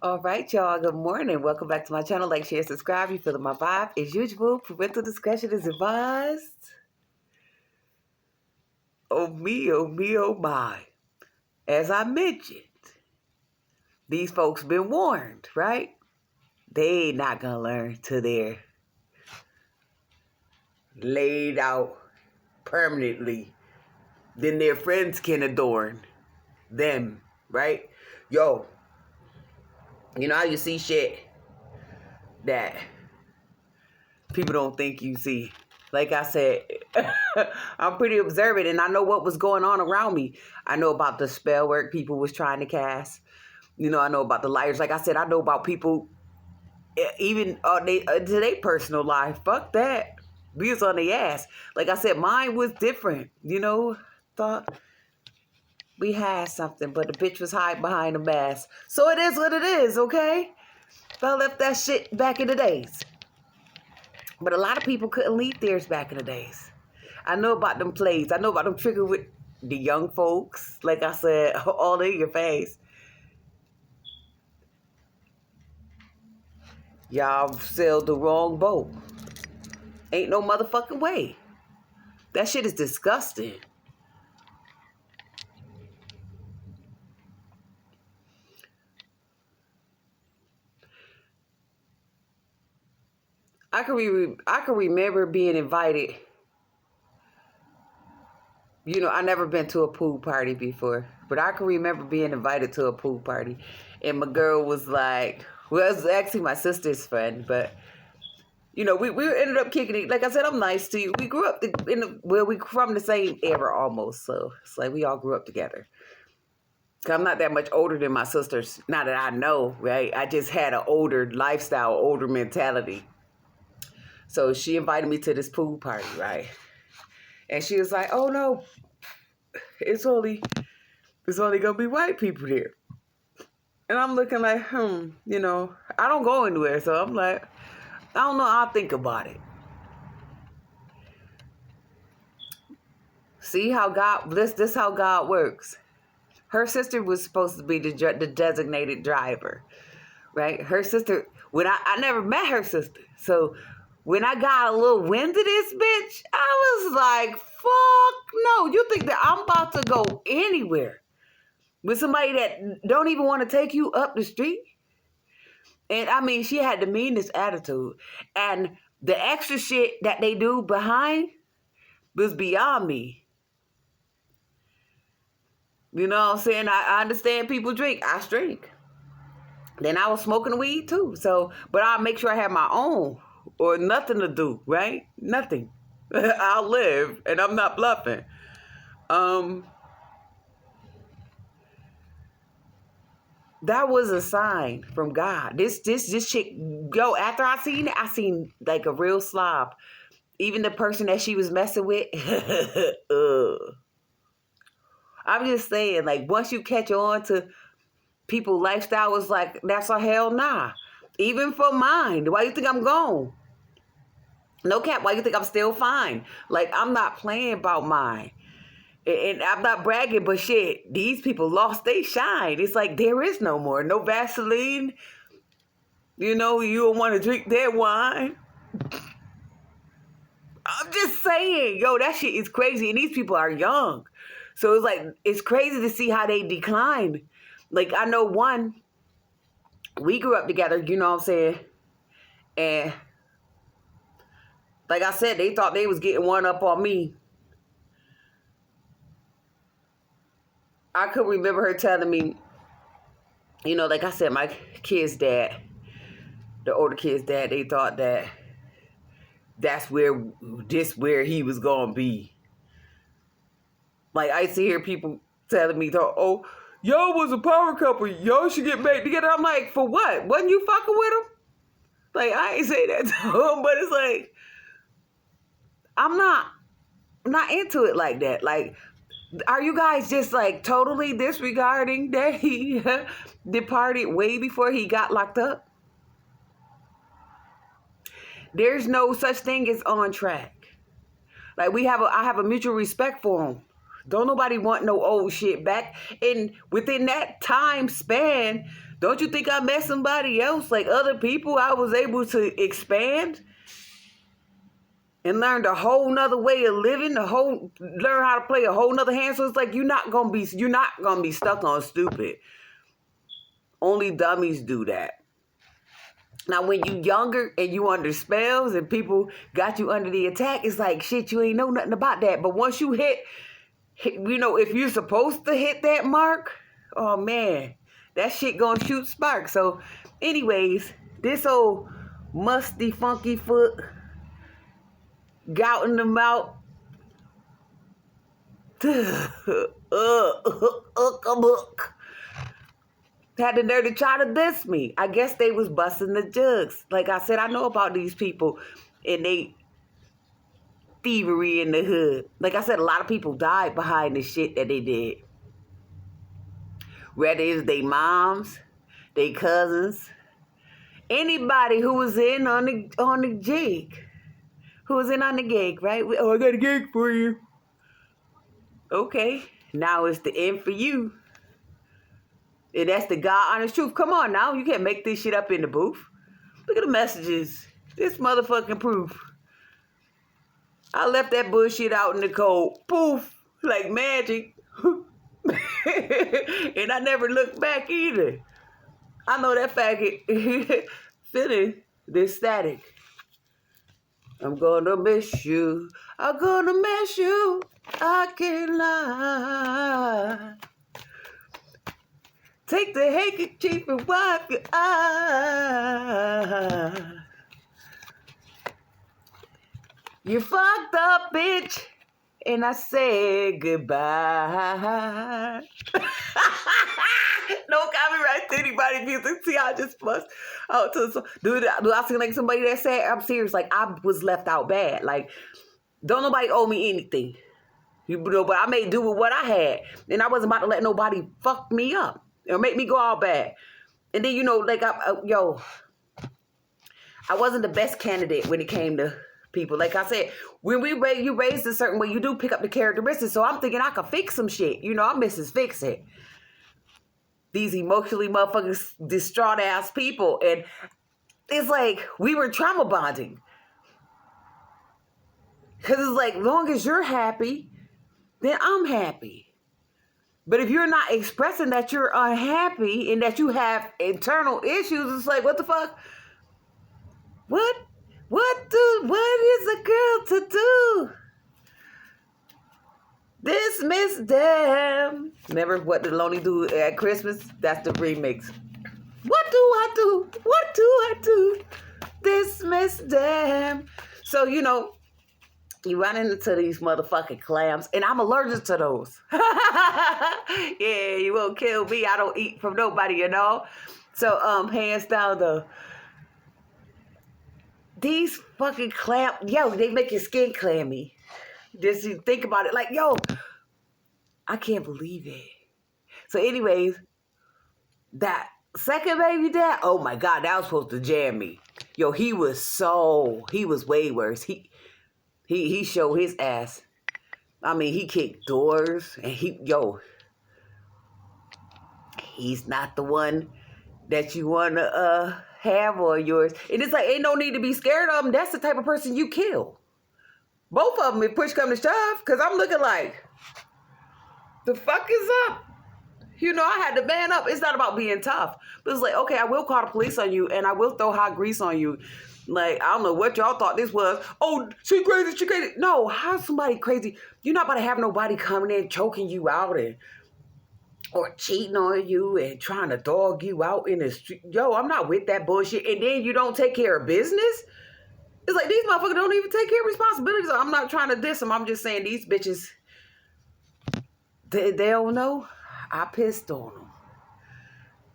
All right, y'all. Good morning. Welcome back to my channel. Like, share, subscribe. You feeling my vibe? As usual, parental discretion is advised. Oh me, oh me, oh my. As I mentioned, these folks been warned, right? They not gonna learn till they're laid out permanently. Then their friends can adorn them, right? Yo, you know how you see shit that people don't think you see. Like I said, I'm pretty observant and I know what was going on around me. I know about the spell work people was trying to cast. You know, I know about the liars. Like I said, I know about people, even to their personal life. Fuck that. We was on their ass. Like I said, mine was different. You know, thought we had something, but the bitch was hiding behind a mask. So it is what it is, okay? I left that shit back in the days. But a lot of people couldn't leave theirs back in the days. I know about them plays. I know about them trigger with the young folks. Like I said, all in your face. Y'all sailed the wrong boat. Ain't no motherfucking way. That shit is disgusting. I can remember being invited. You know, I never been to a pool party before, but I can remember being invited to a pool party, and my girl was like, well, it was actually my sister's friend, but you know, we ended up kicking it. Like I said, I'm nice to you. We grew up we from the same era almost, so it's like we all grew up together. Cause I'm not that much older than my sisters. Not that I know, right? I just had an older lifestyle, older mentality. So she invited me to this pool party, right? And she was like, "Oh no, it's only gonna be white people there." And I'm looking like, you know, I don't go anywhere, so I'm like, I don't know. I'll think about it. See how God this how God works. Her sister was supposed to be the designated driver, right? Her sister, when I never met her sister, so when I got a little wind of this bitch, I was like, fuck no. You think that I'm about to go anywhere with somebody that don't even want to take you up the street? And I mean, she had the meanest attitude. And the extra shit that they do behind was beyond me. You know what I'm saying? I understand people drink. I drink. Then I was smoking weed too. So, but I'll make sure I have my own or nothing to do, right? Nothing. I'll live and I'm not bluffing. That was a sign from God. This chick, yo, after I seen it, I seen like a real slob. Even the person that she was messing with, I'm just saying, like, once you catch on to people's lifestyle, was like, that's a hell nah. Even for mine. Why you think I'm gone? No cap, why you think I'm still fine? Like, I'm not playing about mine. And I'm not bragging, but shit, these people lost their shine. It's like there is no more. No Vaseline. You know, you don't want to drink their wine. I'm just saying, yo, that shit is crazy. And these people are young. So it's like, it's crazy to see how they declined. Like, I know one, we grew up together, you know what I'm saying? And like I said, they thought they was getting one up on me. I could remember her telling me, you know, like I said, my kid's dad, the older kid's dad, they thought that that's where he was going to be. Like, I see here people telling me, oh, y'all was a power couple. Y'all should get back together. I'm like, for what? Wasn't you fucking with him? Like, I ain't say that to him, but it's like, I'm not into it like that. Like, are you guys just like totally disregarding that he departed way before he got locked up? There's no such thing as on track. Like, I have a mutual respect for him. Don't nobody want no old shit back. And within that time span, Don't you think I met somebody else, like other people? I was able to expand and learned a whole nother way of living, learn how to play a whole nother hand. So it's like you're not gonna be stuck on stupid. Only dummies do that. Now, when you younger and you under spells and people got you under the attack, it's like, shit, you ain't know nothing about that. But once you hit, you know, if you're supposed to hit that mark, oh man, that shit gonna shoot sparks. So anyways, this old musty, funky foot, gout in the mouth, had the nerve to try to diss me. I guess they was busting the jugs. Like I said, I know about these people and they thievery in the hood. Like I said, a lot of people died behind the shit that they did. Whether it's their moms, their cousins, anybody who was in on the jig. Who was in on the gig, right? Oh, I got a gig for you. Okay, now it's the end for you. And that's the God honest truth. Come on now, you can't make this shit up in the booth. Look at the messages. This motherfucking proof. I left that bullshit out in the cold. Poof, like magic. And I never looked back either. I know that faggot feeling this static. I'm gonna miss you. I'm gonna miss you. I can't lie. Take the handkerchief and wipe your eyes. You fucked up, bitch. And I said goodbye. No copyright to anybody's music. See, I just bust out to some. Do I seem like somebody that sad? I'm serious. Like, I was left out bad. Like, don't nobody owe me anything. You know, but I made do with what I had. And I wasn't about to let nobody fuck me up or make me go all bad. And then, you know, like, I wasn't the best candidate when it came to people. Like I said, when you raised a certain way, you do pick up the characteristics. So I'm thinking I could fix some shit. You know, I'm Mrs. Fix It. These emotionally motherfucking distraught ass people. And it's like we were trauma bonding. Because it's like, long as you're happy, then I'm happy. But if you're not expressing that you're unhappy and that you have internal issues, it's like, what the fuck? What is a girl to do? Dismiss them. Remember what the Lonely do at Christmas? That's the remix. What do I do? What do I do? Dismiss them. So, you know, you run into these motherfucking clams, and I'm allergic to those. Yeah, you won't kill me. I don't eat from nobody, you know? So, hands down, though. These fucking clam, yo, they make your skin clammy. Just you think about it, like, yo, I can't believe it. So anyways, that second baby dad, oh my God, that was supposed to jam me. Yo, he was way worse. He showed his ass. I mean, he kicked doors and he's not the one that you want to have or yours. And it's like, ain't no need to be scared of him. That's the type of person you kill. Both of them, if push come to shove, because I'm looking like, the fuck is up? You know, I had to man up. It's not about being tough. But it's like, okay, I will call the police on you and I will throw hot grease on you. Like, I don't know what y'all thought this was. Oh, she crazy. No, how's somebody crazy? You're not about to have nobody coming in choking you out or cheating on you and trying to dog you out in the street. Yo, I'm not with that bullshit. And then you don't take care of business? It's like, these motherfuckers don't even take care of responsibilities. I'm not trying to diss them. I'm just saying these bitches, they don't know. I pissed on them.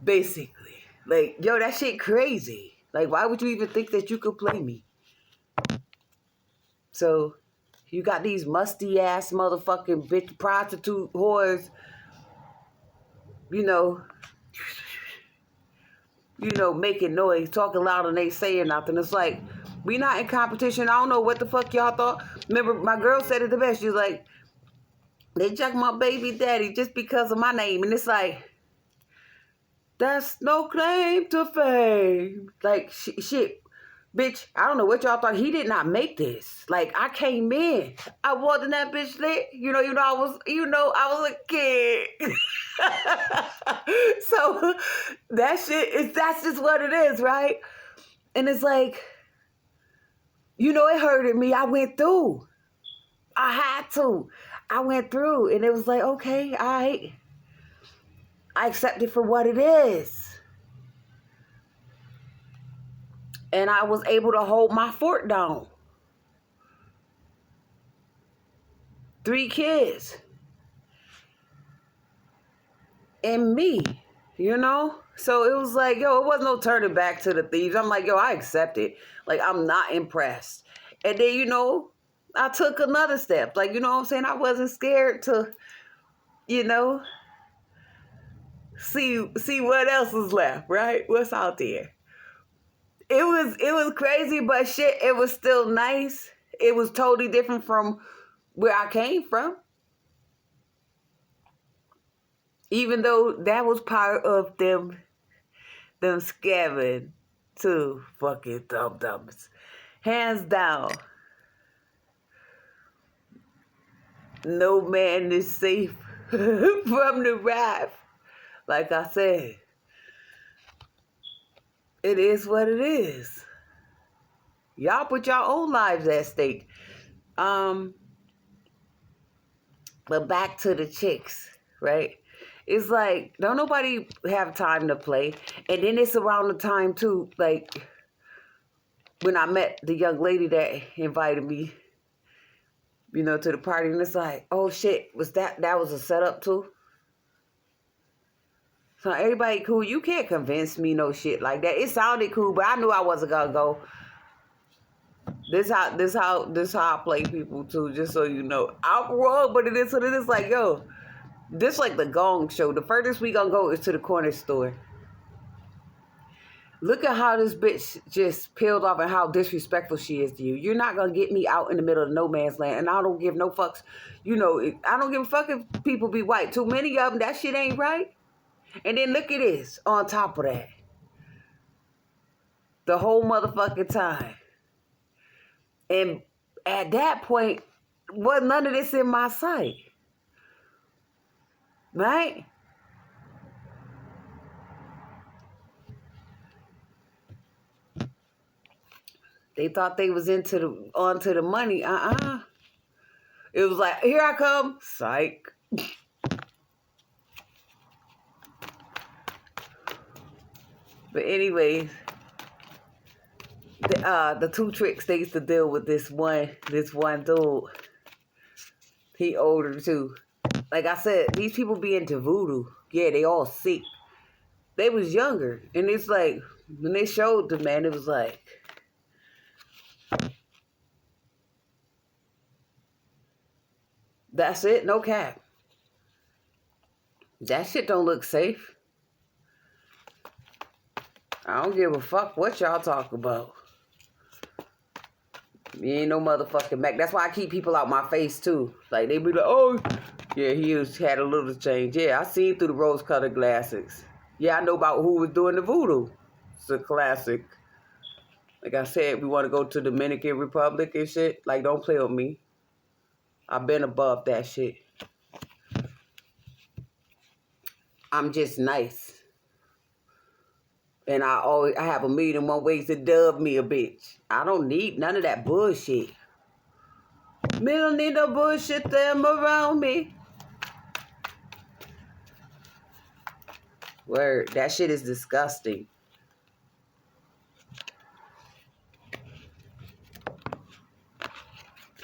Basically. Like, yo, that shit crazy. Like, why would you even think that you could play me? So, you got these musty ass motherfucking bitch prostitute whores, you know, making noise, talking loud and they saying nothing. It's like, we not in competition. I don't know what the fuck y'all thought. Remember, my girl said it the best. She was like, they jacked my baby daddy just because of my name. And it's like, That's no claim to fame. Like, shit. Bitch, I don't know what y'all thought. He did not make this. Like, I came in. I wasn't that bitch lit. I was a kid. So, that's just what it is, right? And it's like, it hurted me. I went through. I had to. I went through. And it was like, okay, all right. I accept it for what it is. And I was able to hold my fort down. 3 kids. And me, So it was like, it wasn't no turning back to the thieves. I'm like, I accept it. Like, I'm not impressed. And then, I took another step. Like, you know what I'm saying? I wasn't scared to, see what else is left, right? What's out there. It was crazy, but shit, it was still nice. It was totally different from where I came from. Even though that was part of them scamming too, fucking dum-dums. Hands down. No man is safe from the wrath. Like I said, it is what it is. Y'all put your own lives at stake. But back to the chicks, right? It's like, don't nobody have time to play. And then it's around the time, too, like, when I met the young lady that invited me, to the party. And it's like, oh, shit, that was a setup, too? So everybody cool. You can't convince me no shit like that. It sounded cool, but I knew I wasn't going to go. This how I play people, too, just so you know. I'm wrong, but it is what it is. Like, this like the Gong Show. The furthest we gonna go is to the corner store. Look at how this bitch just peeled off and how disrespectful she is to you. You're not gonna get me out in the middle of no man's land. And I don't give no fucks. I don't give a fuck if people be white. Too many of them, that shit ain't right. And then look at this on top of that. The whole motherfucking time. And at that point, wasn't none of this in my sight. Right? They thought they was onto the money. It was like, here I come. Psych. But anyways, the 2 tricks they used to deal with this one dude. He older too. Like I said, these people be into voodoo. Yeah, they all sick. They was younger. And it's like, when they showed the man, it was like, that's it, no cap. That shit don't look safe. I don't give a fuck what y'all talk about. You ain't no motherfucking Mac. That's why I keep people out my face too. Like, they be like, oh, yeah, had a little change. Yeah, I seen through the rose-colored glasses. Yeah, I know about who was doing the voodoo. It's a classic. Like I said, we want to go to Dominican Republic and shit. Like, don't play with me. I've been above that shit. I'm just nice. And I have 1,000,001 ways to dub me a bitch. I don't need none of that bullshit. Me don't need no bullshit them around me. Word, that shit is disgusting.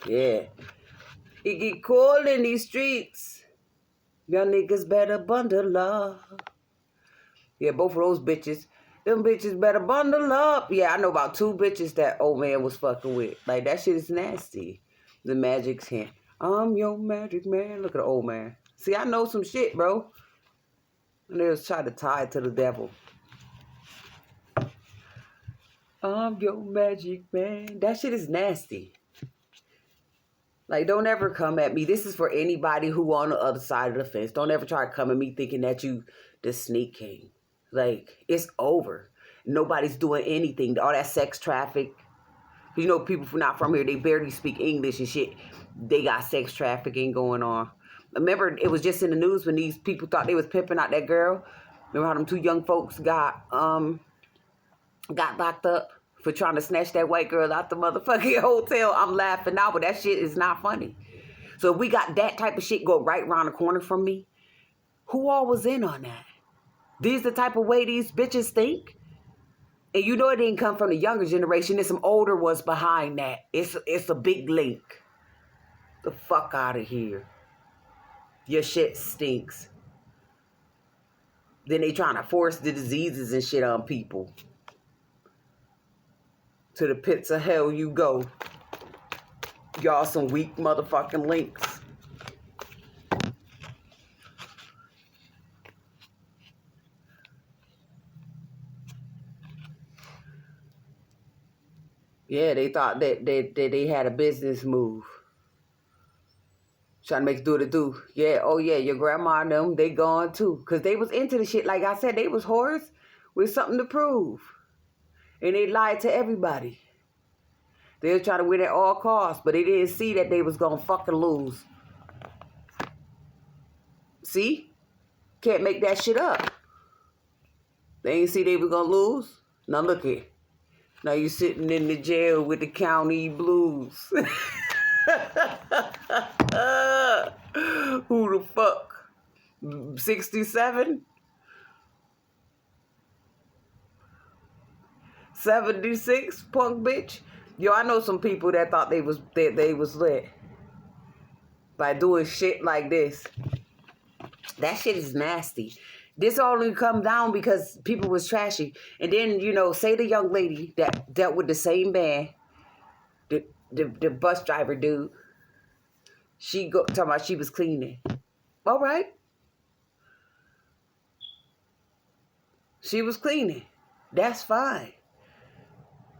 Yeah. It get cold in these streets. Y'all niggas better bundle up. Yeah, both of those bitches. Them bitches better bundle up. Yeah, I know about 2 bitches that old man was fucking with. Like, that shit is nasty. The magic's hand. I'm your magic man. Look at the old man. See, I know some shit, bro. And they was trying to tie it to the devil. I'm your magic man. That shit is nasty. Like, don't ever come at me. This is for anybody who on the other side of the fence. Don't ever try to come at me thinking that you the sneak king. Like, it's over. Nobody's doing anything. All that sex traffic. You know, people not from here, they barely speak English and shit. They got sex trafficking going on. Remember, it was just in the news when these people thought they was pimping out that girl. Remember how them two young folks got locked up for trying to snatch that white girl out the motherfucking hotel? I'm laughing now, but that shit is not funny. So if we got that type of shit go right around the corner from me, who all was in on that? These the type of way these bitches think? And you know it didn't come from the younger generation. There's some older ones behind that. It's a big link. The fuck out of here. Your shit stinks. Then they trying to force the diseases and shit on people. To the pits of hell you go. Y'all some weak motherfucking links. Yeah, they thought that they had a business move. Trying to make do to do. Yeah, oh yeah, your grandma and them, they gone too. Because they was into the shit. Like I said, they was whores with something to prove. And they lied to everybody. They was trying to win at all costs, but they didn't see that they was going to fucking lose. See? Can't make that shit up. They ain't see they was going to lose. Now look at it. Now you sitting in the jail with the county blues. Who the fuck? 67? 76, punk bitch? Yo, I know some people that thought they was lit by doing shit like this. That shit is nasty. This only come down because people was trashy. And then, you know, say the young lady that dealt with the same man, the bus driver dude, she go talking about she was cleaning. All right. She was cleaning. That's fine.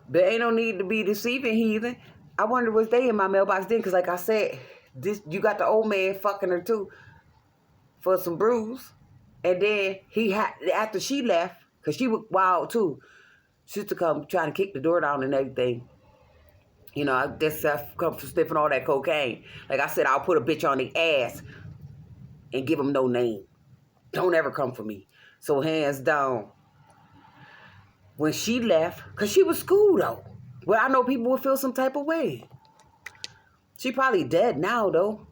There ain't no need to be deceiving heathen. I wonder was they in my mailbox then, because like I said, you got the old man fucking her too for some brews. And then he had, after she left, because she was wild too, she used to come trying to kick the door down and everything. You know, I just come from sniffing all that cocaine. Like I said, I'll put a bitch on the ass and give them no name. Don't ever come for me. So hands down. When she left, because she was cool though. Well, I know people would feel some type of way. She probably dead now though.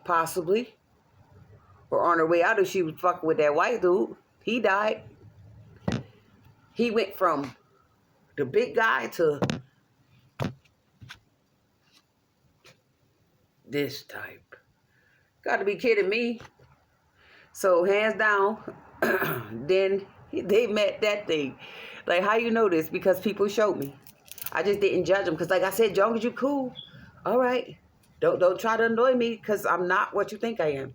Possibly. Or on her way out if she was fucking with that white dude. He died. He went from the big guy to this type. Got to be kidding me. So hands down, then they met that thing. Like, how you know this? Because people showed me. I just didn't judge them. Because like I said, Jones, you cool. All right. Don't try to annoy me because I'm not what you think I am.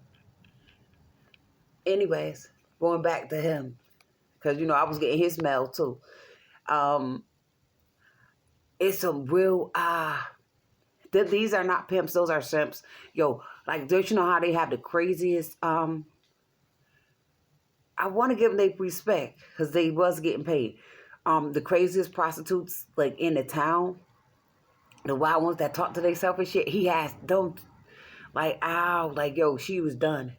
Anyways, going back to him. Because, you know, I was getting his mail too. It's some real, these are not pimps. Those are simps. Yo, like, don't you know how they have the craziest, I want to give them their respect because they was getting paid. The craziest prostitutes, like, in the town, the wild ones that talk to themselves and shit, he has them, like, ow, like, yo, she was done.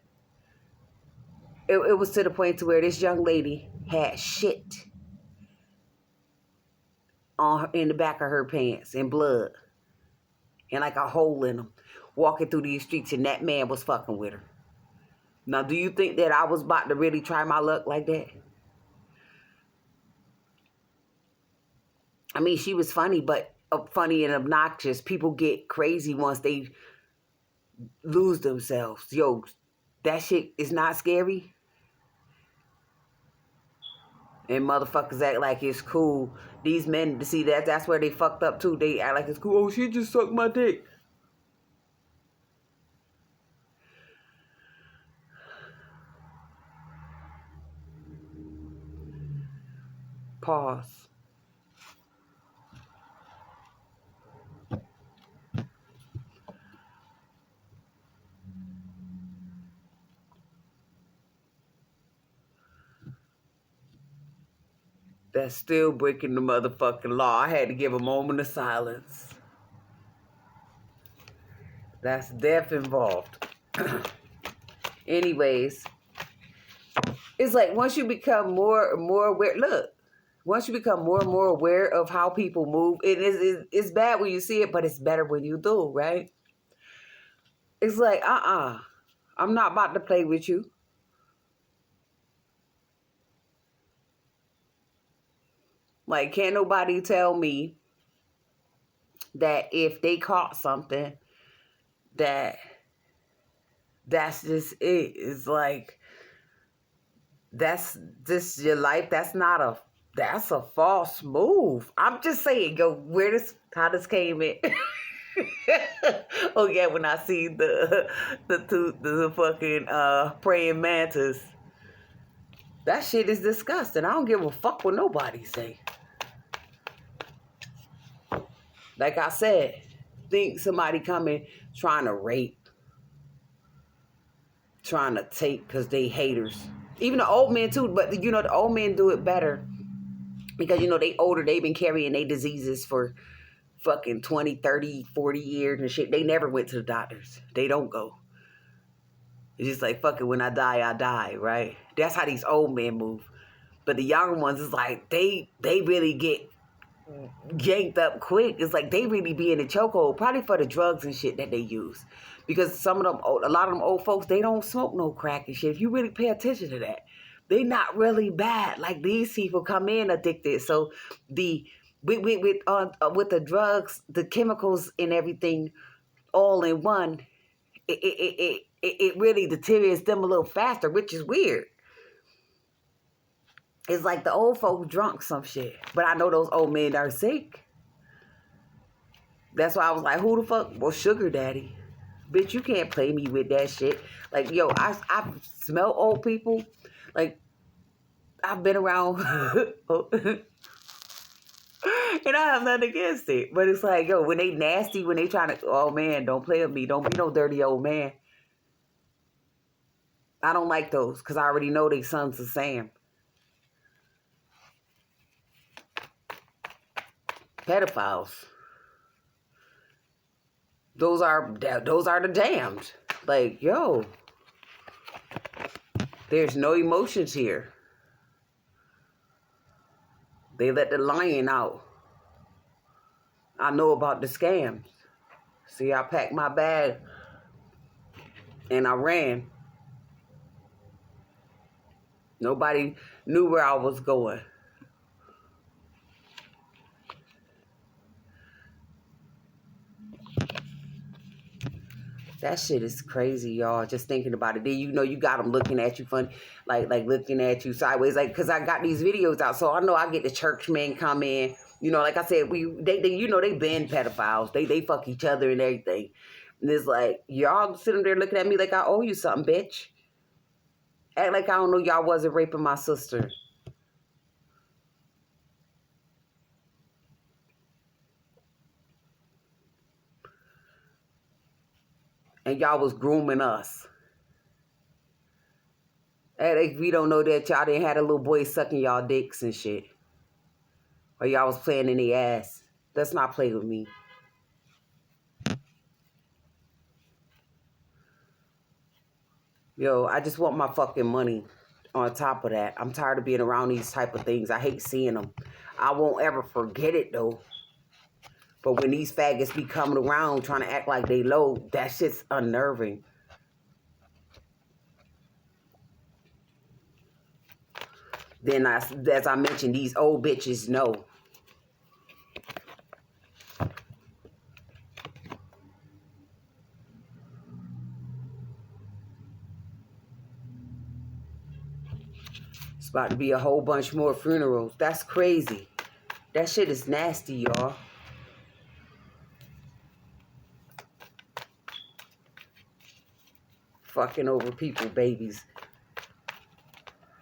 It was to the point to where this young lady had shit in the back of her pants and blood and like a hole in them, walking through these streets, and that man was fucking with her. Now, do you think that I was about to really try my luck like that? I mean, she was funny, but funny and obnoxious. People get crazy once they lose themselves. Yo, that shit is not scary. And motherfuckers act like it's cool. These men, see, that's where they fucked up too. They act like it's cool. Oh, she just sucked my dick. Pause. that's still breaking the motherfucking law. I had to give a moment of silence. That's death involved. Anyways, it's like once you become more and more aware, look, once you become more and more aware of how people move, it's bad when you see it, but it's better when you do, right? It's like, I'm not about to play with you. Like, can't nobody tell me that if they caught something, that's just it. It's like, that's just your life. That's a false move. I'm just saying, yo, how this came in. Oh yeah, when I see the fucking praying mantis. That shit is disgusting. I don't give a fuck what nobody say. Like I said, think somebody coming trying to rape, trying to take because they haters. Even the old men too, but you know, the old men do it better. Because, you know, they older, they've been carrying their diseases for fucking 20, 30, 40 years and shit. They never went to the doctors. They don't go. It's just like, fuck it, when I die, right? That's how these old men move. But the younger ones, is like, they really get yanked up quick. It's like they really be in a chokehold, probably for the drugs and shit that they use. Because a lot of them old folks, they don't smoke no crack and shit. If you really pay attention to that, they not really bad. Like these people come in addicted. So with the drugs, the chemicals and everything, all in one, it really deteriorates them a little faster, which is weird. It's like the old folks drunk some shit. But I know those old men are sick. That's why I was like, who the fuck? Well, Sugar Daddy. Bitch, you can't play me with that shit. Like, yo, I smell old people. Like, I've been around. And I have nothing against it. But it's like, yo, when they nasty, when they trying to, oh man, don't play with me. Don't be no dirty old man. I don't like those because I already know they sons of Sam. Pedophiles. Those are the damned. Like, yo, there's no emotions here. They let the lion out. I know about the scams. See, I packed my bag and I ran. Nobody knew where I was going. That shit is crazy, y'all. Just thinking about it. Then you know you got them looking at you funny, like looking at you sideways, like because I got these videos out, so I know I get the churchmen come in. You know, like I said, they you know they been pedophiles. They fuck each other and everything. And it's like y'all sitting there looking at me like I owe you something, bitch. Act like I don't know y'all wasn't raping my sister. And y'all was grooming us. And if we don't know that y'all didn't have a little boy sucking y'all dicks and shit. Or y'all was playing in the ass. Let's not play with me. Yo, I just want my fucking money on top of that. I'm tired of being around these type of things. I hate seeing them. I won't ever forget it, though. But when these faggots be coming around trying to act like they low, that shit's unnerving. Then, as I mentioned, these old bitches know. It's about to be a whole bunch more funerals. That's crazy. That shit is nasty, y'all. Fucking over people, babies.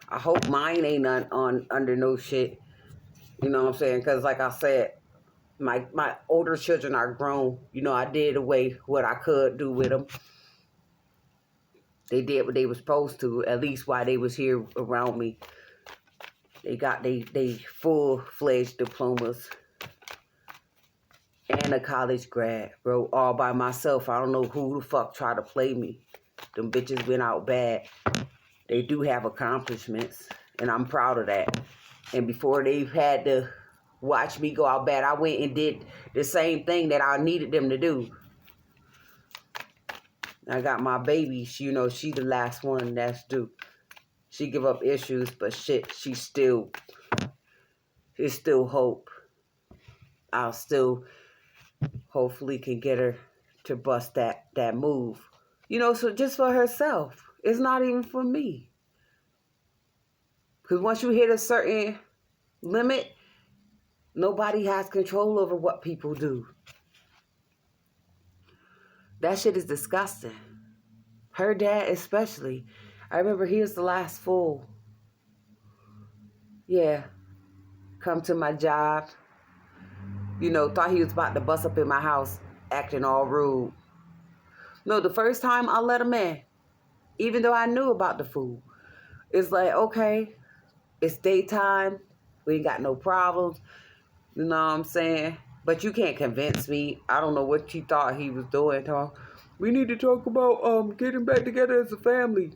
I hope mine ain't under no shit. You know what I'm saying? Because like I said, my older children are grown. You know, I did away what I could do with them. They did what they were supposed to, at least while they was here around me. They got they full-fledged diplomas and a college grad, bro, all by myself. I don't know who the fuck tried to play me. Them bitches went out bad. They do have accomplishments, and I'm proud of that. And before they've had to watch me go out bad, I went and did the same thing that I needed them to do. I got my baby. She the last one that's due. She give up issues, but shit, there's still hope. I'll still hopefully can get her to bust that move. So just for herself. It's not even for me. Because once you hit a certain limit, nobody has control over what people do. That shit is disgusting. Her dad especially. I remember he was the last fool. Yeah. Come to my job. Thought he was about to bust up in my house, acting all rude. No, the first time I let him in, even though I knew about the food, it's like, okay, it's daytime. We ain't got no problems. You know what I'm saying? But you can't convince me. I don't know what you thought he was doing. We need to talk about getting back together as a family.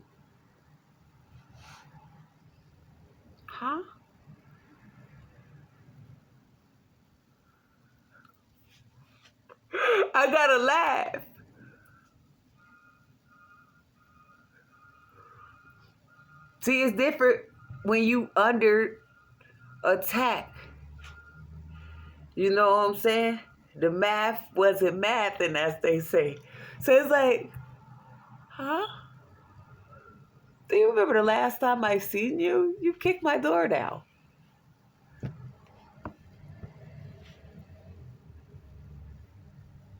Huh? I gotta laugh. See, it's different when you under attack. You know what I'm saying? The math wasn't mathing, as they say. So it's like, huh? Do you remember the last time I seen you? You kicked my door down.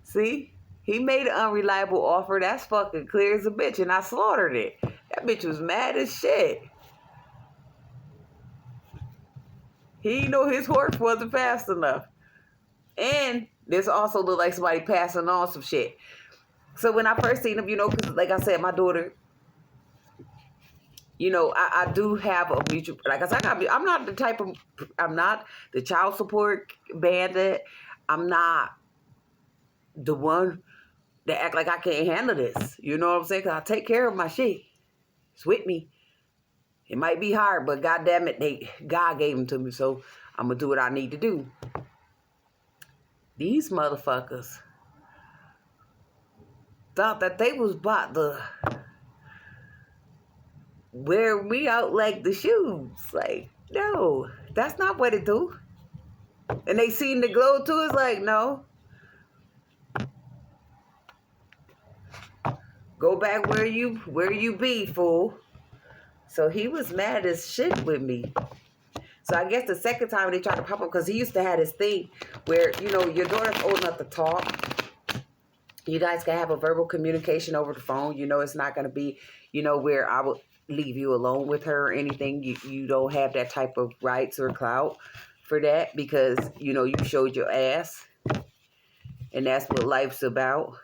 See? He made an unreliable offer. That's fucking clear as a bitch. And I slaughtered it. That bitch was mad as shit. He didn't know his horse wasn't fast enough. And this also looked like somebody passing on some shit. So when I first seen him, because like I said, my daughter, I do have a mutual, like I said, I'm not the child support bandit. I'm not the one that act like I can't handle this. You know what I'm saying? Because I take care of my shit. It's with me. It might be hard, but goddamn it, God gave them to me, so I'm going to do what I need to do. These motherfuckers thought that they was about to wear me out like the shoes. Like, no, that's not what it do. And they seen the glow too. It's like, no. Go back where you be, fool. So he was mad as shit with me. So I guess the second time they tried to pop up, because he used to have this thing where, your daughter's old enough to talk. You guys can have a verbal communication over the phone. It's not going to be, where I would leave you alone with her or anything. You don't have that type of rights or clout for that because, you showed your ass. And that's what life's about.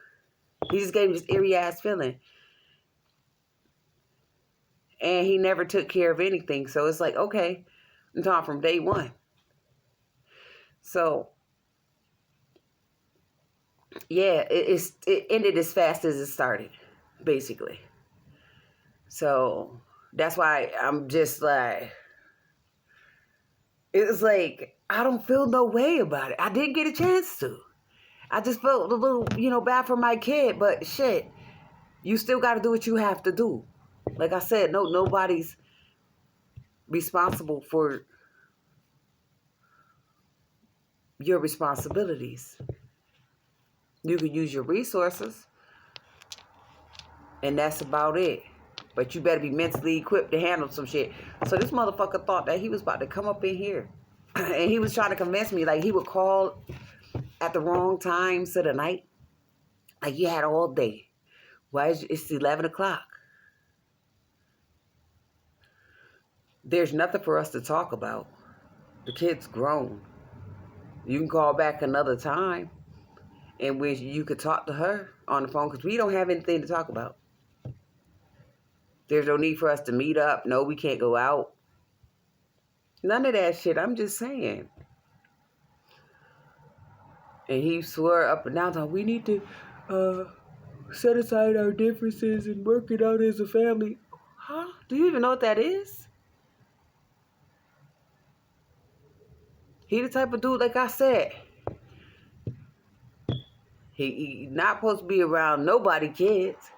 He just gave me this eerie ass feeling. And he never took care of anything. So it's like, okay, I'm talking from day one. So, yeah, it ended as fast as it started, basically. So, that's why I'm just like, it's like, I don't feel no way about it. I didn't get a chance to. I just felt a little, bad for my kid. But shit, you still got to do what you have to do. Like I said, nobody's responsible for your responsibilities. You can use your resources, and that's about it. But you better be mentally equipped to handle some shit. So this motherfucker thought that he was about to come up in here. And he was trying to convince me, like, he would call at the wrong times of the night. Like, you had all day. Why is it's 11 o'clock? There's nothing for us to talk about. The kid's grown. You can call back another time in which you could talk to her on the phone because we don't have anything to talk about. There's no need for us to meet up. No, we can't go out. None of that shit. I'm just saying. And he swore up and down, we need to set aside our differences and work it out as a family. Huh? Do you even know what that is? He the type of dude, like I said, he not supposed to be around nobody kids.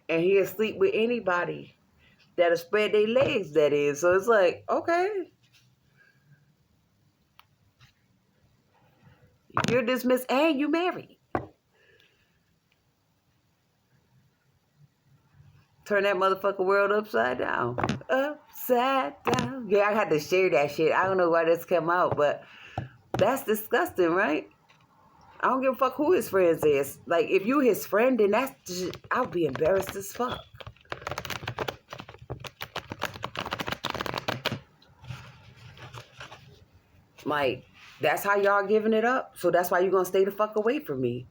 And he'll sleep with anybody that'll spread their legs, that is. So it's like, okay. You're dismissed and you married. Turn that motherfucking world upside down. Upside down. Yeah, I had to share that shit. I don't know why this came out, but that's disgusting, right? I don't give a fuck who his friends is. Like, if you his friend, then that's just, I'll be embarrassed as fuck. Like, that's how y'all giving it up? So that's why you gonna stay the fuck away from me.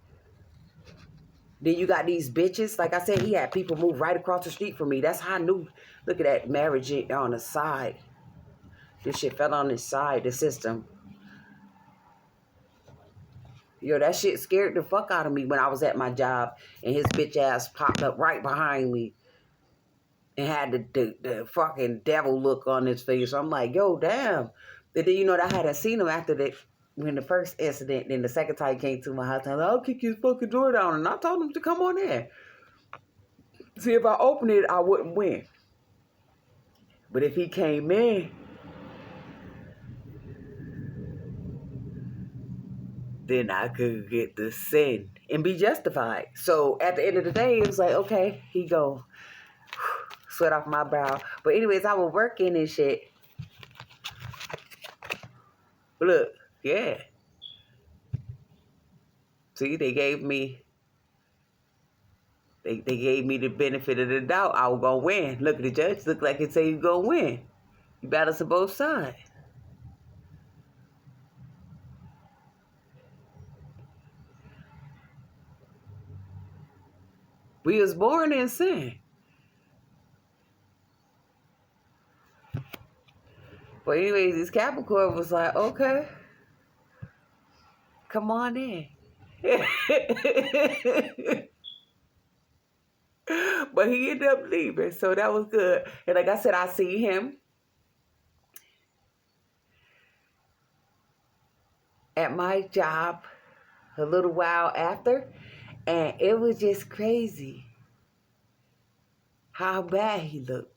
Then you got these bitches. Like I said, he had people move right across the street from me. That's how I knew. Look at that marriage on the side. This shit fell on his side, the system. Yo, that shit scared the fuck out of me when I was at my job and his bitch ass popped up right behind me and had the fucking devil look on his face. I'm like, yo, damn. But then, you know, I hadn't seen him after when the first incident. Then the second time he came to my house, I was like, I'll kick his fucking door down. And I told him to come on in. See, if I opened it, I wouldn't win. But if he came in, then I could get the sin and be justified. So at the end of the day, it was like, okay, he go. Sweat off my brow. But anyways, I was working and shit. Look, yeah. See, they gave me the benefit of the doubt. I was gonna win. Look at the judge. Look like it say you gonna win. You balance on both sides. We was born in sin. But anyways, this Capricorn was like, okay, come on in. But he ended up leaving, so that was good. And like I said, I see him at my job a little while after, and it was just crazy how bad he looked.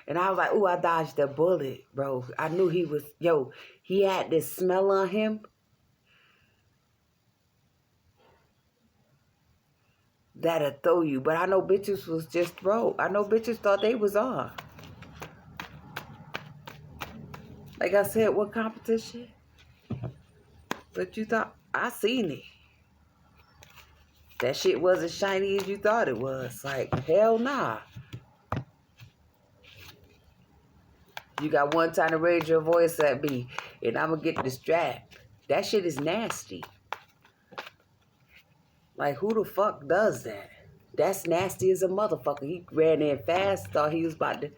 And I was like, ooh, I dodged a bullet, bro. I knew he was, he had this smell on him that'll throw you. But I know bitches was just broke. I know bitches thought they was on. Like I said, what competition? But you thought, I seen it. That shit wasn't as shiny as you thought it was. Like, hell nah. You got one time to raise your voice at me, and I'm going to get the strap. That shit is nasty. Like, who the fuck does that? That's nasty as a motherfucker. He ran in fast, thought he was about to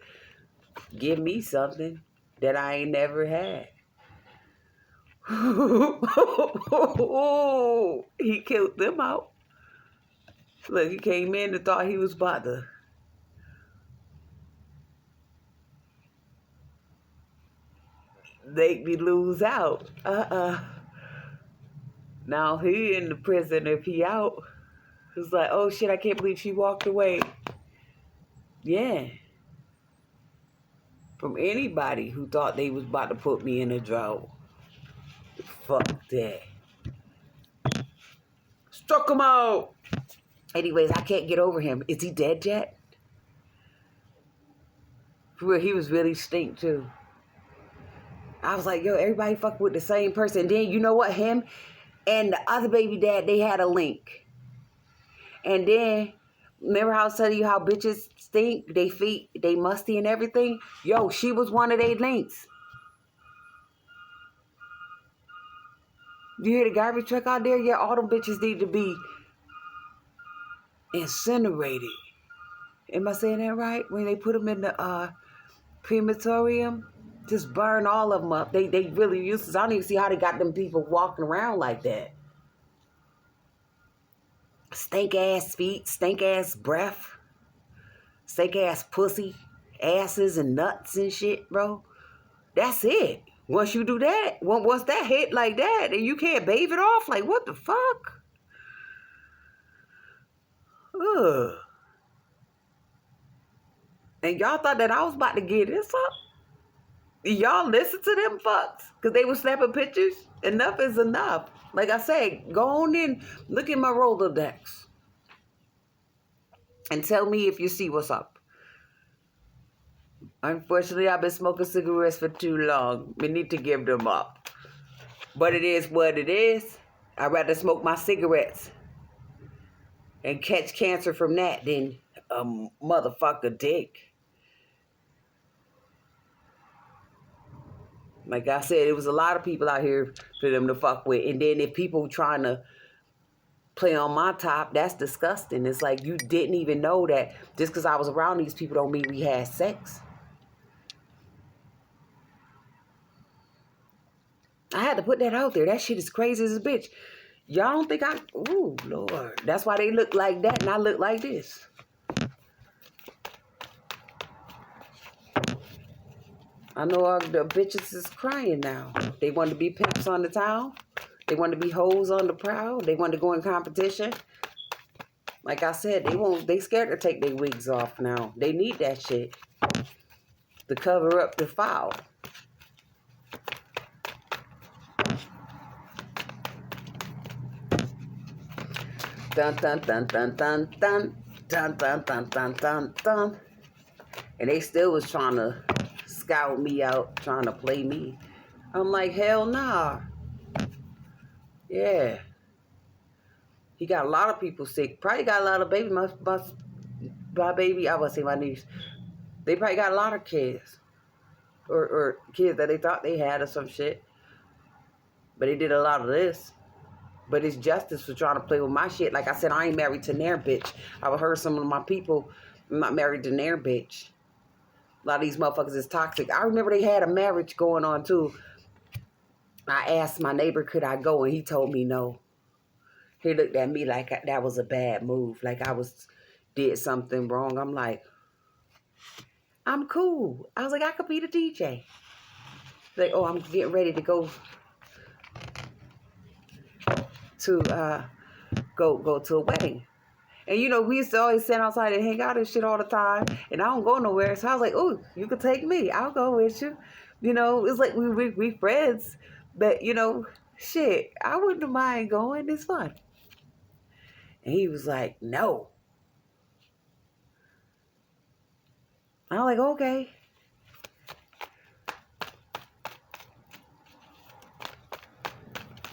give me something that I ain't never had. He killed them out. Look, he came in and thought he was about to. Make me lose out. Now he in the prison. If he out, it's like, oh shit, I can't believe she walked away. Yeah. From anybody who thought they was about to put me in a drought. Fuck that. Struck him out. Anyways, I can't get over him. Is he dead yet? For real, he was really stink too. I was like, yo, everybody fuck with the same person. Then you know what? Him and the other baby dad, they had a link. And then, remember how I was telling you how bitches stink? They feet, they musty and everything? Yo, she was one of their links. You hear the garbage truck out there? Yeah, all them bitches need to be incinerated. Am I saying that right? When they put them in the crematorium? Just burn all of them up. They really useless. I don't even see how they got them people walking around like that. Stink ass feet, stink ass breath, stink ass pussy, asses and nuts and shit, bro. That's it. Once you do that, once that hit like that, and you can't bathe it off, like what the fuck? Ugh. And y'all thought that I was about to get this up? Y'all listen to them fucks? Because they were snapping pictures? Enough is enough. Like I said, go on in, look at my Rolodex. And tell me if you see what's up. Unfortunately, I've been smoking cigarettes for too long. We need to give them up. But it is what it is. I'd rather smoke my cigarettes and catch cancer from that than a motherfucker dick. Like I said, it was a lot of people out here for them to fuck with. And then if people trying to play on my top, that's disgusting. It's like you didn't even know that just because I was around these people don't mean we had sex. I had to put that out there. That shit is crazy as a bitch. Y'all don't think ooh, Lord. That's why they look like that and I look like this. I know all the bitches is crying now. They want to be pimps on the town. They want to be hoes on the prowl. They want to go in competition. Like I said, they scared to take their wigs off now. They need that shit to cover up the foul. Dun dun dun dun dun dun dun dun dun dun dun dun. And they still was trying to scout me out, trying to play me. I'm like, hell nah. Yeah. He got a lot of people sick. Probably got a lot of babies. My baby, I would say my niece. They probably got a lot of kids. Or kids that they thought they had or some shit. But they did a lot of this. But it's justice for trying to play with my shit. Like I said, I ain't married to their bitch. I've heard some of my people, I'm not married to their bitch. A lot of these motherfuckers is toxic. I remember they had a marriage going on too. I asked my neighbor, could I go? And he told me no. He looked at me like that was a bad move. Like I did something wrong. I'm like, I'm cool. I was like, I could be the DJ. Like, oh, I'm getting ready to go to go to a wedding. And you know, we used to always stand outside and hang out and shit all the time. And I don't go nowhere. So I was like, oh, you could take me. I'll go with you. You know, it's like we friends. But, you know, shit, I wouldn't mind going. It's fun. And he was like, no. I was like, okay.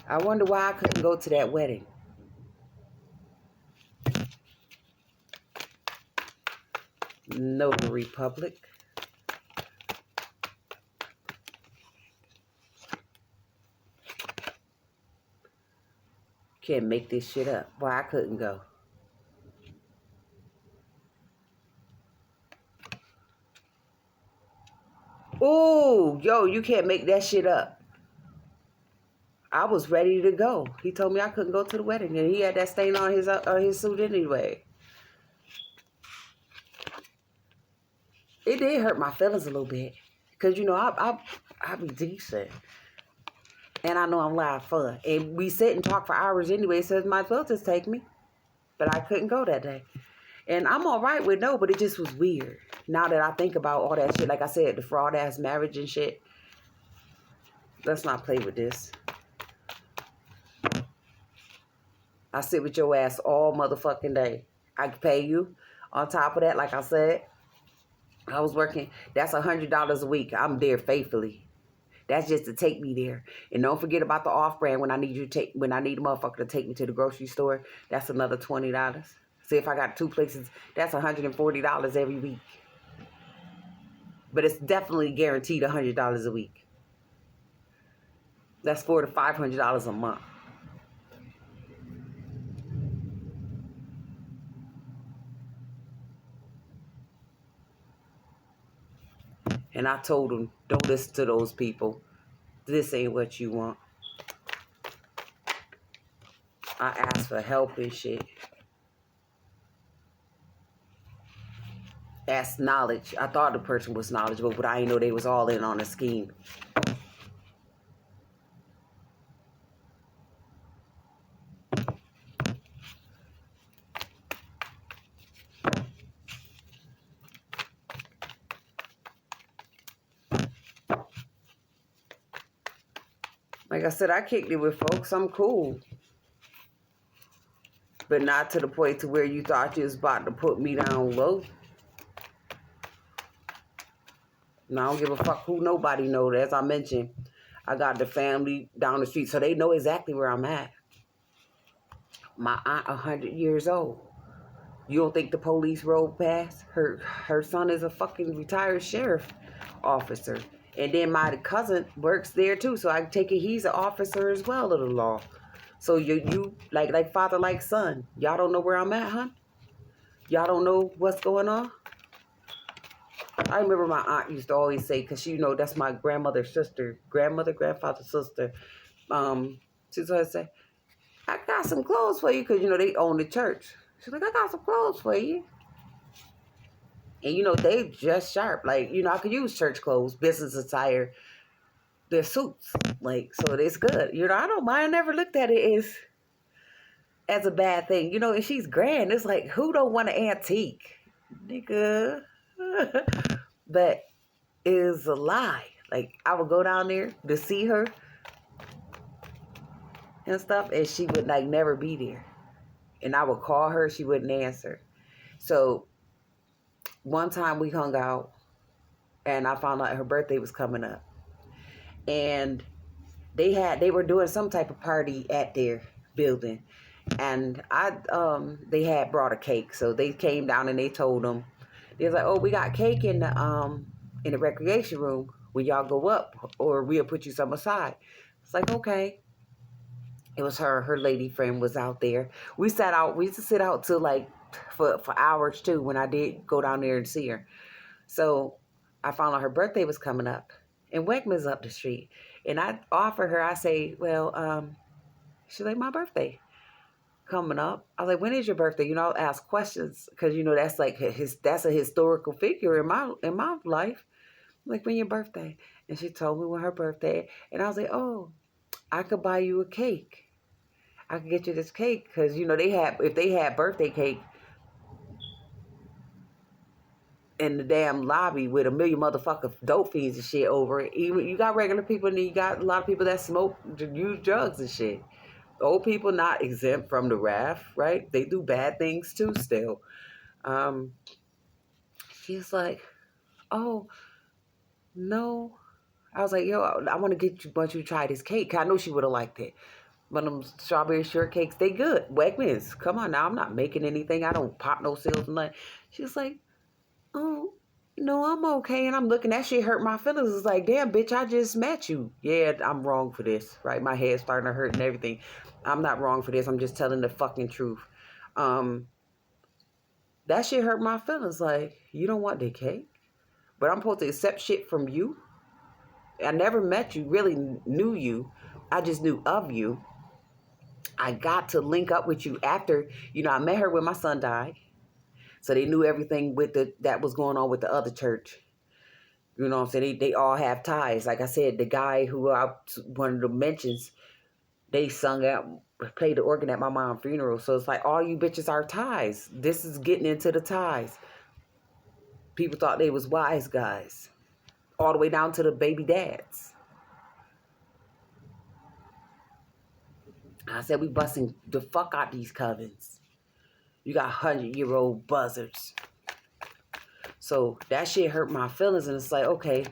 I wonder why I couldn't go to that wedding. Notary Public. Can't make this shit up. Why I couldn't go. Ooh, yo, you can't make that shit up. I was ready to go. He told me I couldn't go to the wedding, and he had that stain on his suit anyway. It did hurt my feelings a little bit, cause you know I be decent, and I know I'm loud fun, and we sit and talk for hours anyway. So it might as well just take me, but I couldn't go that day, and I'm all right with no, but it just was weird. Now that I think about all that shit, like I said, the fraud ass marriage and shit. Let's not play with this. I sit with your ass all motherfucking day. I can pay you. On top of that, like I said, I was working. That's $100 a week. I'm there faithfully. That's just to take me there. And don't forget about the off-brand when I need a motherfucker to take me to the grocery store. That's another $20. See, if I got 2 places, that's $140 every week. But it's definitely guaranteed $100 a week. That's $400 to $500 a month. And I told him, don't listen to those people. This ain't what you want. I asked for help and shit. Asked knowledge. I thought the person was knowledgeable, but I didn't know they was all in on the scheme. Like I said, I kicked it with folks. I'm cool. But not to the point to where you thought you was about to put me down low. No, I don't give a fuck who nobody knows. As I mentioned, I got the family down the street, so they know exactly where I'm at. My aunt, 100 years old. You don't think the police rode past? Her son is a fucking retired sheriff officer. And then my cousin works there too, so I take it he's an officer as well of the law. So you like father, like son. Y'all don't know where I'm at, huh? Y'all don't know what's going on? I remember my aunt used to always say, because you know that's my grandmother's sister, grandfather's sister. She used to say, I got some clothes for you, because you know they own the church. She's like, I got some clothes for you. And you know they just sharp, like you know I could use church clothes, business attire. They're suits, like so it's good. You know I don't mind. I never looked at it as a bad thing. You know, and she's grand. It's like who don't want an antique, nigga? But it is a lie. Like I would go down there to see her and stuff, and she would like never be there. And I would call her, she wouldn't answer. So one time we hung out, and I found out her birthday was coming up, and they were doing some type of party at their building, and they had brought a cake, so they came down and they told them, they was like, oh, we got cake in the recreation room when y'all go up, or we'll put you some aside. It's like, okay. It was her lady friend was out there. We used to sit out till like for hours too when I did go down there and see her. So I found out her birthday was coming up, and Wegmans up the street. And I offered her, I say, well, she's like, my birthday coming up. I was like, when is your birthday? You know, I'll ask questions because you know that's like that's a historical figure in my life. I'm like, when your birthday? And she told me when her birthday, and I was like, oh, I could buy you a cake. I could get you this cake because you know if they had birthday cake in the damn lobby with a million motherfucking dope fiends and shit over it. Even you got regular people and then you got a lot of people that smoke, use drugs and shit. Old people not exempt from the wrath, right? They do bad things too still. She's like, oh, no. I was like, yo, I want to want you to try this cake. I know she would have liked it. But them strawberry shortcakes, they good. Wegmans, come on now. I'm not making anything. I don't pop no sales and nothing. She's like, oh, no, I'm okay. And I'm looking, that shit hurt my feelings. It's like, damn, bitch, I just met you. Yeah, I'm wrong for this, right? My head's starting to hurt and everything. I'm not wrong for this. I'm just telling the fucking truth. That shit hurt my feelings. Like, you don't want the cake? But I'm supposed to accept shit from you? I never met you, really knew you. I just knew of you. I got to link up with you after, you know, I met her when my son died. So they knew everything that was going on with the other church. You know what I'm saying? They all have ties. Like I said, the guy who one of the mentions, they played the organ at my mom's funeral. So it's like, all you bitches are ties. This is getting into the ties. People thought they was wise guys. All the way down to the baby dads. I said, we busting the fuck out these covens. You got 100-year-old buzzards. So that shit hurt my feelings, and it's like, okay.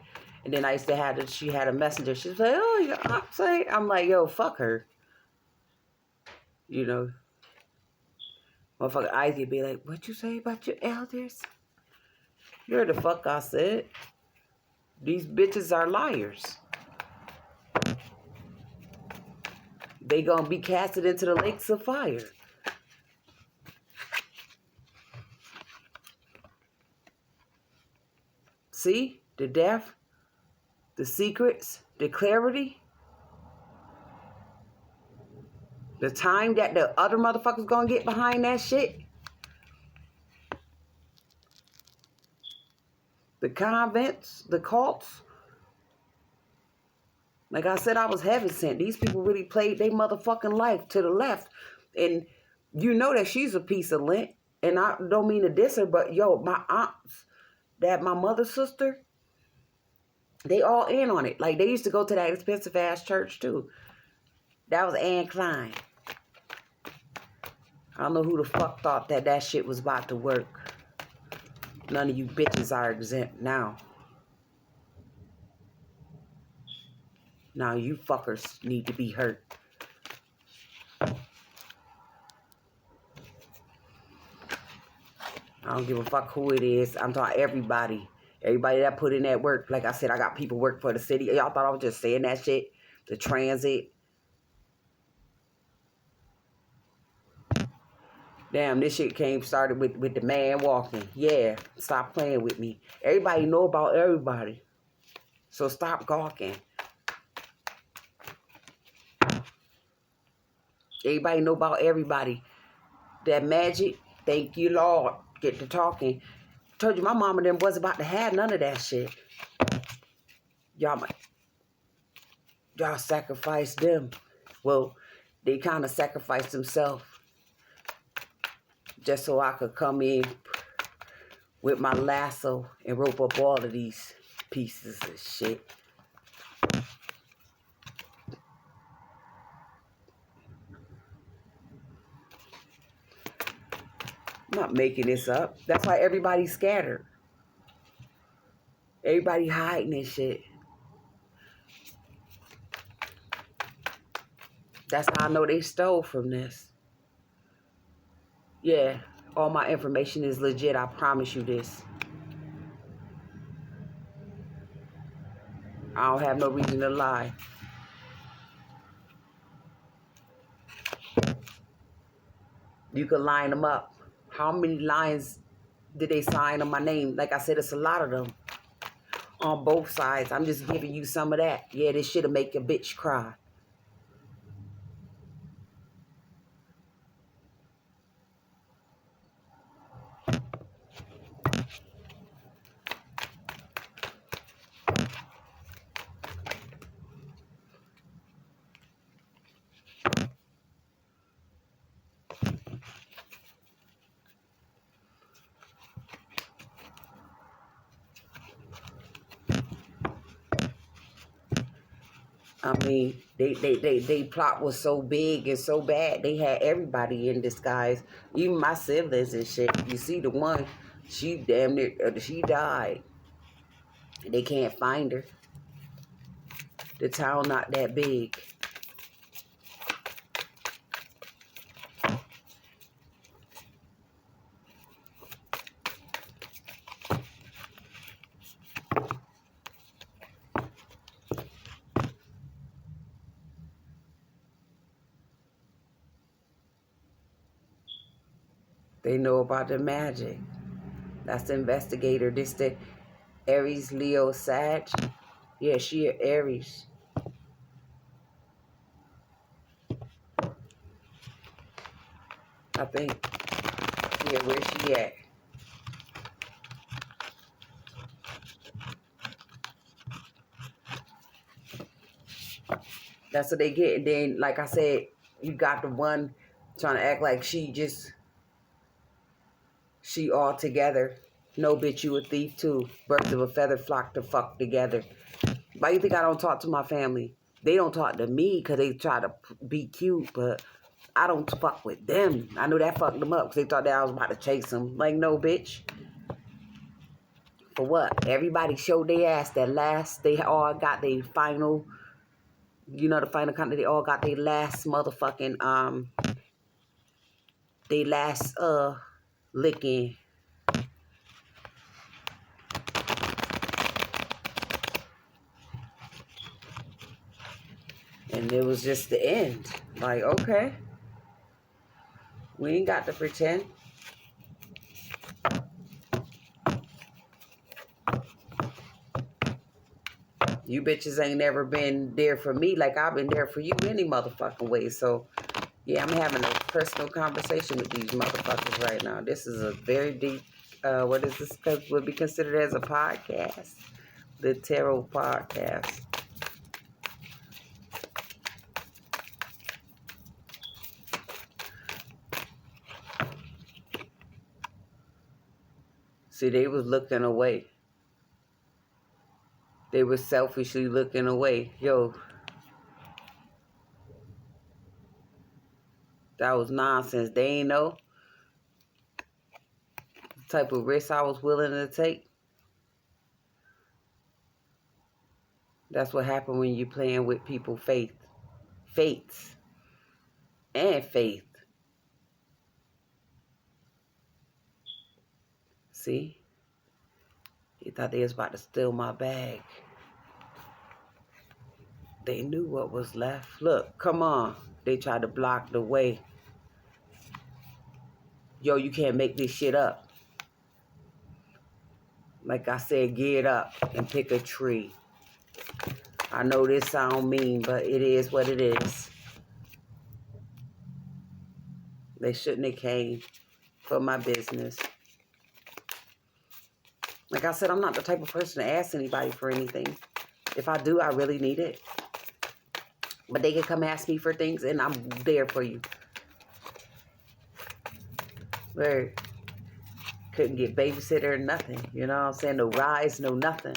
And then I used to she had a messenger. She was like, oh, your aunt say. I'm like, yo, fuck her. You know. Motherfucker Ivy be like, what you say about your elders? You heard the fuck I said. These bitches are liars. They gonna be casted into the lakes of fire. See? The deaf the secrets, the clarity, the time that the other motherfuckers gonna get behind that shit, the convents, the cults. Like I said, I was heaven sent. These people really played their motherfucking life to the left. And you know that she's a piece of lint. And I don't mean to diss her, but yo, my aunts, that my mother's sister, they all in on it. Like they used to go to that expensive ass church too. That was Anne Klein. I don't know who the fuck thought that that shit was about to work. None of you bitches are exempt now. Now you fuckers need to be hurt. I don't give a fuck who it is. I'm talking everybody. Everybody that put in that work. Like I said, I got people work for the city. Y'all thought I was just saying that shit? The transit. Damn, this shit started with the man walking. Yeah, stop playing with me. Everybody know about everybody. So stop gawking. Everybody know about everybody. That magic, thank you, Lord. Get to talking. Told you my mama them was about to have none of that shit. Y'all sacrificed them. Well, they kind of sacrificed themselves just so I could come in with my lasso and rope up all of these pieces of shit. I'm not making this up. That's why everybody's scattered. Everybody hiding this shit. That's how I know they stole from this. Yeah, all my information is legit. I promise you this. I don't have no reason to lie. You can line them up. How many lines did they sign on my name? Like I said, it's a lot of them. On both sides. I'm just giving you some of that. Yeah, this shit'll make a bitch cry. I mean, they plot was so big and so bad. They had everybody in disguise. Even my siblings and shit. You see the one, she damn near, she died. They can't find her. The town not that big. They know about the magic. That's the investigator. This the Aries, Leo, Sag. Yeah, she a Aries. I think. Yeah, where she at? That's what they get. And then, like I said, you got the one trying to act like she all together. No, bitch, you a thief too. Birds of a feather flock to fuck together. Why you think I don't talk to my family? They don't talk to me because they try to be cute, but I don't fuck with them. I know that fucked them up because they thought that I was about to chase them. Like, no, bitch. For what? Everybody showed their ass that last. They all got their final, you know, the final count. They all got their last motherfucking, they last, licking. And it was just the end. Like, okay. We ain't got to pretend. You bitches ain't never been there for me like I've been there for you any motherfucking way. So, yeah, I'm having a personal conversation with these motherfuckers right now. This is a very deep, what is this? Would be considered as a podcast. The Tarot Podcast. See, they was looking away. They were selfishly looking away. Yo, that was nonsense. They ain't know the type of risk I was willing to take. That's what happened when you're playing with people's fates, and faith. See? He thought they was about to steal my bag. They knew what was left. Look, come on. They tried to block the way. Yo, you can't make this shit up. Like I said, get up and pick a tree. I know this sound mean, but it is what it is. They shouldn't have came for my business. Like I said, I'm not the type of person to ask anybody for anything. If I do, I really need it. But they can come ask me for things, and I'm there for you. Where couldn't get babysitter or nothing. You know what I'm saying? No rides, no nothing.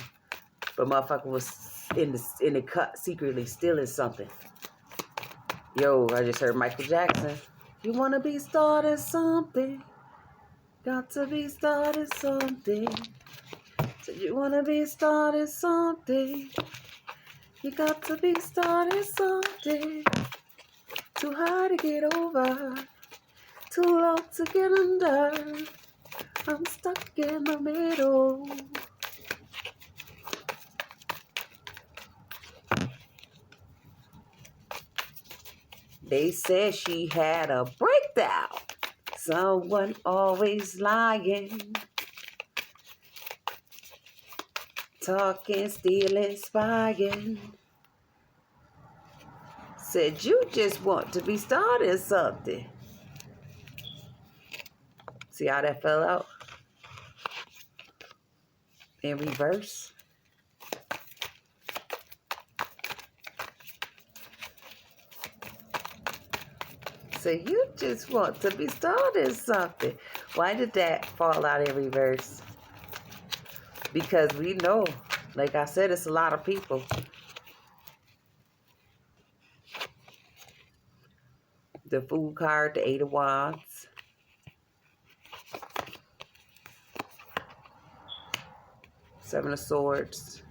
But motherfucker was in the cut secretly stealing something. Yo, I just heard Michael Jackson. You want to be starting something. Got to be starting something. So you want to be starting something. You got to be starting something. Too high to get over. Too low to get under. I'm stuck in the middle. They said she had a breakdown. Someone always lying. Talking, stealing, spying. Said you just want to be starting something. See how that fell out? In reverse. So you just want to be starting something. Why did that fall out in reverse? Because we know, like I said, it's a lot of people. The Fool card, the 8 of Wands. Seven of Swords.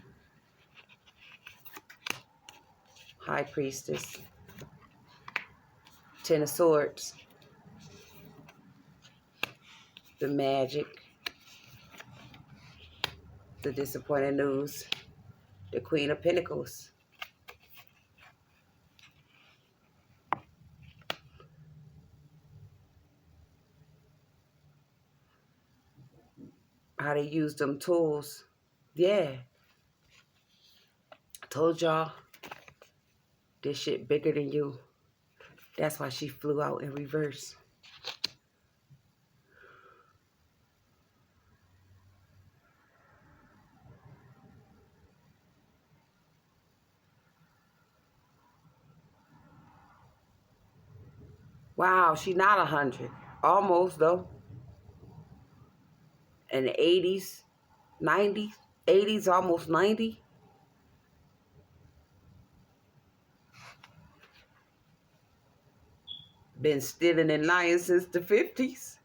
High Priestess. 10 of Swords. The Magic. The Disappointing News. The Queen of Pentacles. How they use them tools. Yeah. I told y'all, this shit bigger than you. That's why she flew out in reverse. Wow, she not 100. Almost, though. In the 80s, 90s, 80s, almost 90. Been stealing and lying since the 50s.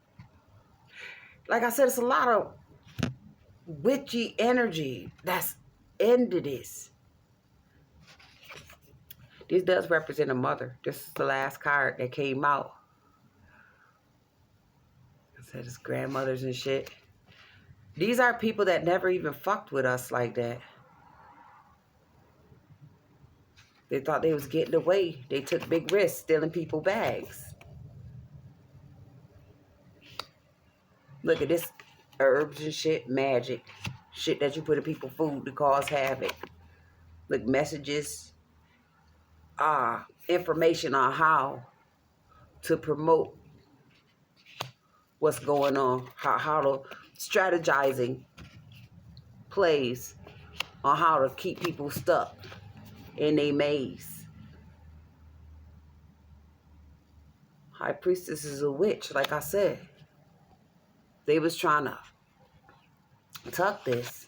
Like I said, it's a lot of witchy energy that's into this. This does represent a mother. This is the last card that came out. I said it's grandmothers and shit. These are people that never even fucked with us like that. They thought they was getting away. They took big risks stealing people's bags. Look at this. Herbs and shit. Magic. Shit that you put in people's food to cause havoc. Look, messages, information on how to promote what's going on, how to strategizing plays on how to keep people stuck in a maze. High Priestess is a witch, like I said. They was trying to tuck this.